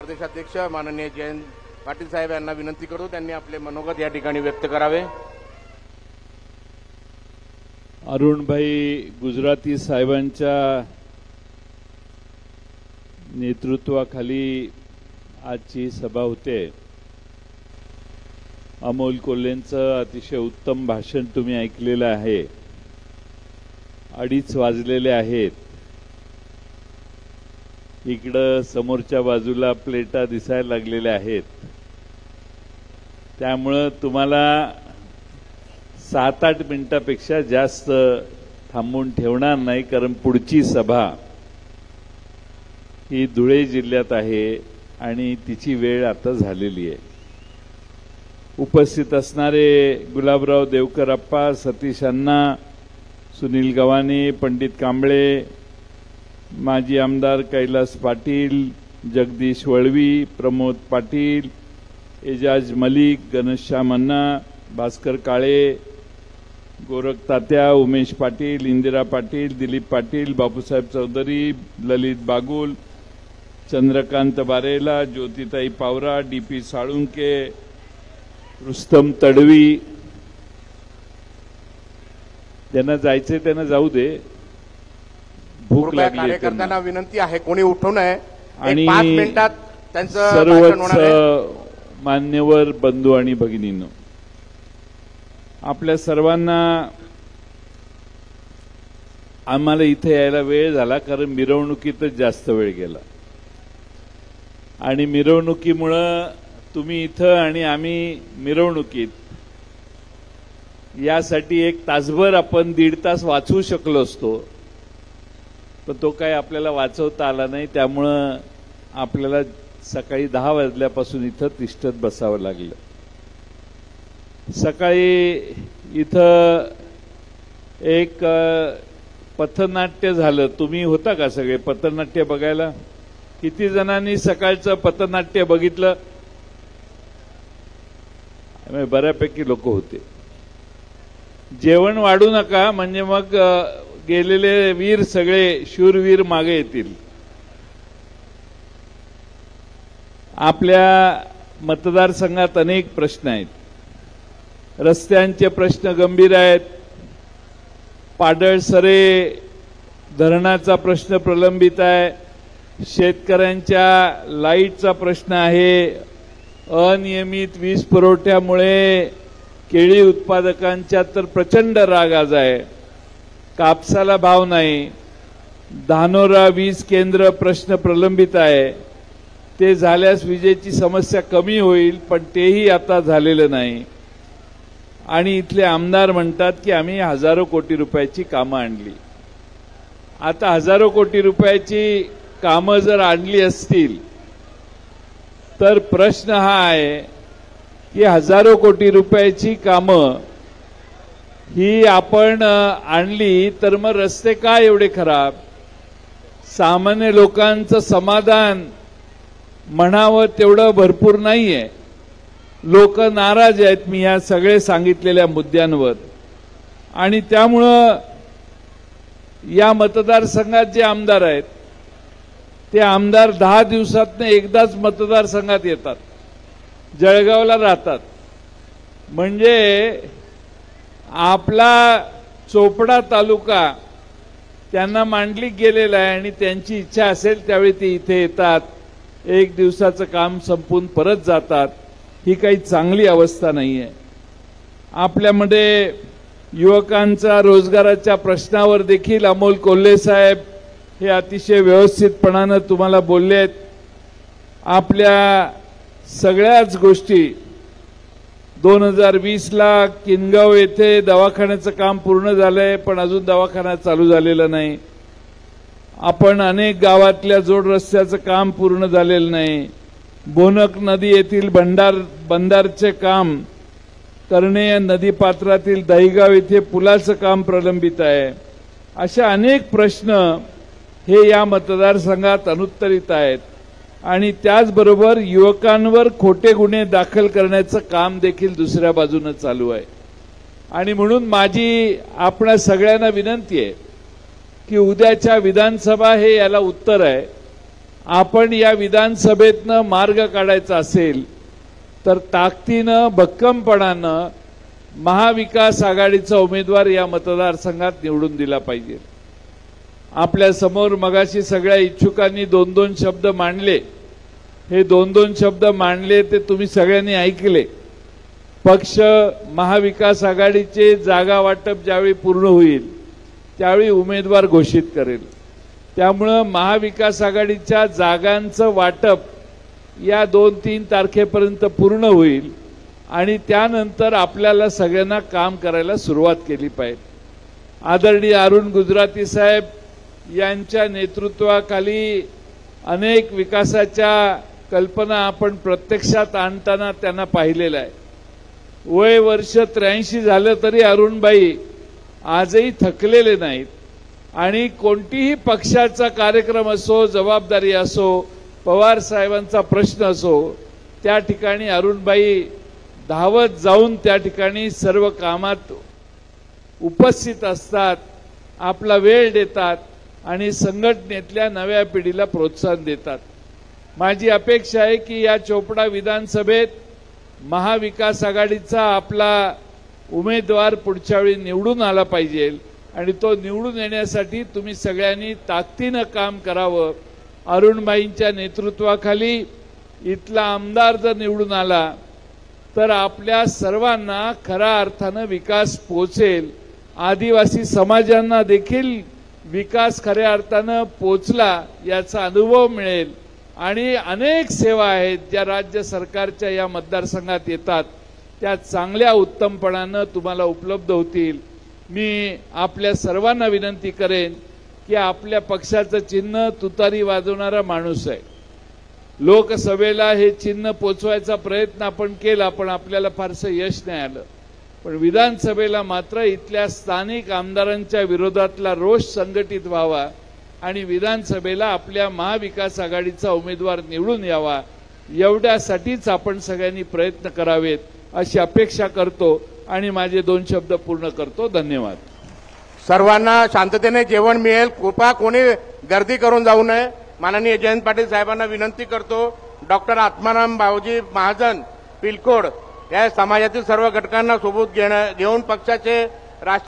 प्रदेशाध्यक्ष माननीय जयंत पाटील साहेब यांना विनंती करू, त्यांनी आपले मनोगत या ठिकाणी व्यक्त करावे। अरुणभाई गुजराती साहेबांच्या नेतृत्वाखाली आजची सभा होते। अमोल कोल्हेंचं अतिशय उत्तम भाषण तुम्ही ऐकलेलं आहे। 2:30 वाजलेले आहेत। इकडं समोरच्या बाजूला प्लेटा दिसायला लागलेल्या आहेत। त्यामुळे तुम्हाला 7-8 मिनिटापेक्षा जास्त थांबून ठेवणार नाही, कारण पुढची सभा ही धुळे जिल्ह्यात आहे आणि तिची वेळ आता झालेली आहे। उपस्थित असणारे गुलाबराव देवकरप्पा, सतीश अण्णा, सुनील गव्हाणे, पंडित कांबळे, माजी आमदार कैलास पाटील, जगदीश वळवी, प्रमोद पाटील, एजाज मलिक, घनश्याम अण्णा, भास्कर काळे, गोरख तात्या, उमेश पाटील, इंदिरा पाटील, दिलीप पाटील, बापूसाहेब चौधरी, ललित बागुल, चंद्रकांत बारेला, ज्योतिताई पावरा, डीपी साळुंके, रुस्तम तडवी, त्यांना जायचे त्यांना जाऊ दे, भूक लागली। कार्यकर्त्यांना विनंती आहे कोणी उठू नये आणि 5 मिनिटात त्यांचं सर्वच मान्यवर बंधू आणि भगिनींनो, आपल्या सर्वांना आम्हाला इथे यायला वेळ झाला, कारण मिरवणुकीतच जास्त वेळ गेला आणि मिरवणुकीमुळे तुम्ही इथं आणि आम्ही मिरवणुकीत, यासाठी 1 तासभर आपण 1.5 तास वाचवू शकलो असतो, पण तो काय आपल्याला वाचवता आला नाही। त्यामुळं आपल्याला सकाळी 10 वाजल्यापासून इथं तिष्ठत बसावं लागलं। सकाळी इथं एक पथनाट्य झालं। तुम्ही होता का सगळे पथनाट्य बघायला? किती जणांनी सकाळचं पथनाट्य बघितलं? बऱ्यापैकी लोक होते। जेवण वाढू नका, म्हणजे मग गेलेले वीर सगळे शूरवीर मागे येतील। आपल्या मतदारसंघात अनेक प्रश्न आहेत। रस्त्यांचे प्रश्न गंभीर आहेत। पाडळसरे धरणाचा प्रश्न प्रलंबित आहे। शेतकऱ्यांच्या लाईटचा प्रश्न आहे। अनियमित वीज पुरवठ्यामुळे केळी उत्पादकांच्या तर प्रचंड राग आज आहे। कापसाला भाव नाही। धानोरा वीज केंद्र प्रश्न प्रलंबित आहे। ते झाल्यास विजेची समस्या कमी होईल, पण तेही आता झालेलं नाही। आणि इथले आमदार म्हणतात की आम्ही हजारो कोटी रुपयाची कामं आणली। आता हजारो कोटी रुपयाची कामं जर आणली असतील तर प्रश्न हा आहे की हजारो कोटी रुपयाची कामं ही आपण आणली तर मग रस्ते का एवढे खराब? सामान्य लोकांचं समाधान म्हणावं तेवढं भरपूर नाहीये। लोक नाराज आहेत मी या सगळे सांगितलेल्या मुद्द्यांवर, आणि त्यामुळं या मतदारसंघात जे आमदार आहेत ते आमदार 10 दिवसातनं एकदाच मतदारसंघात येतात, जळगावला राहतात। म्हणजे आपला चोपडा तालुका त्यांना मांडलिक गेलेला आहे आणि त्यांची इच्छा असेल त्यावेळी ते इथे येतात, 1 दिवसाचं काम संपून परत जातात। ही काही चांगली अवस्था नाहीये। आपल्यामध्ये युवकांचा रोजगाराच्या प्रश्नावर देखील अमोल कोल्हे साहेब हे अतिशय व्यवस्थितपणाने तुम्हाला बोलले आहेत। आपल्या सगळ्याच गोष्टी 2020 ला किनगाव येथे दवाखान्याचं काम पूर्ण झालंय, पण अजून दवाखाना चालू झालेला नाही। आपण अनेक गावातल्या जोड रस्त्याचं काम पूर्ण झालेलं नाही। बोनक नदी येथील बंदारचे काम करणे, या नदीपात्रातील दहिगाव येथे पुलाचं काम प्रलंबित आहे। अशा अनेक प्रश्न हे या मतदारसंघात अनुत्तरित आहेत, आणि त्याचबरोबर युवकांवर खोटे गुन्हे दाखल करण्याचं काम देखील दुसऱ्या बाजूने चालू आहे। आणि म्हणून माझी आपणा सगळ्यांना विनंती आहे की उद्याच्या विधानसभा हे याला उत्तर आहे। आपण या विधानसभेतनं मार्ग काढायचा असेल तर ताकदीनं भक्कमपणानं महाविकास आघाडीचा उमेदवार या मतदारसंघात निवडून दिला पाहिजे. आपल्या समोर मगाशी सगळ्या इच्छुकांनी 2-2 शब्द मांडले. हे 2-2 शब्द मांडले ते तुम्ही सगळ्यांनी ऐकले. पक्ष महाविकास आघाडीचे जागा वाटप ज्यावेळी पूर्ण होईल त्यावेळी उमेदवार घोषित करेल. त्यामुळं महाविकास आघाडीच्या जागांचं वाटप या 2-3 तारखेपर्यंत पूर्ण होईल आणि त्यानंतर आपल्याला सगळ्यांना काम करायला सुरुवात केली पाहिजे. आदरणीय अरुण गुजराती साहेब यांच्या नेतृत्वाखाली अनेक विकासाच्या कल्पना आपण प्रत्यक्षात आणताना त्यांना पाहिलेलं आहे. वय वर्ष 83 झालं तरी अरुणबाई आजही थकलेले नाहीत आणि कोणतीही पक्षाचा कार्यक्रम असो, जबाबदारी असो, पवार साहेबांचा प्रश्न असो, त्या ठिकाणी अरुणबाई धावत जाऊन त्या ठिकाणी सर्व कामात उपस्थित असतात, आपला वेळ देतात आणि संघटनेतल्या नव्या पिढीला प्रोत्साहन देतात. माझी अपेक्षा आहे की या चोपडा विधानसभेत महाविकास आघाडीचा आपला उमेदवार पुढच्या वेळी निवडून आला पाहिजे आणि तो निवडून येण्यासाठी तुम्ही सगळ्यांनी ताकदीनं काम करावं. अरुणबाईंच्या नेतृत्वाखाली इथला आमदार जर निवडून आला तर आपल्या सर्वांना खऱ्या अर्थानं विकास पोचेल. आदिवासी समाजांना देखील विकास खऱ्या अर्थानं पोचला याचा अनुभव मिळेल आणि अनेक सेवा आहेत ज्या राज्य सरकारच्या या मतदारसंघात येतात त्या चांगल्या उत्तमपणानं तुम्हाला उपलब्ध होतील. मी आपल्या सर्वांना विनंती करेन की आपल्या पक्षाचं चिन्ह तुतारी वाजवणारा माणूस आहे. लोकसभेला हे चिन्ह पोचवायचा प्रयत्न आपण केला पण आपल्याला फारसं यश नाही आलं. पण विधानसभेला मात्र इथल्या स्थानिक आमदारांच्या विरोधातला रोष संघटित व्हावा आणि विधानसभेला आपल्या महाविकास आघाडीचा उमेदवार निवडून यावा एवढ्यासाठीच आपण सगळ्यांनी प्रयत्न करावेत अशी अपेक्षा करतो आणि माझे 2 शब्द पूर्ण करतो. धन्यवाद. सर्वांना शांततेने जेवण मिळेल. कृपा कोणी गर्दी करून जाऊ नये. माननीय जयंत पाटील साहेबांना विनंती करतो. डॉक्टर आत्माराम बावजी महाजन पिलकोड या समाजातील सर्व घटकांना सोबत घेऊन पक्षाचे राष्ट्रीय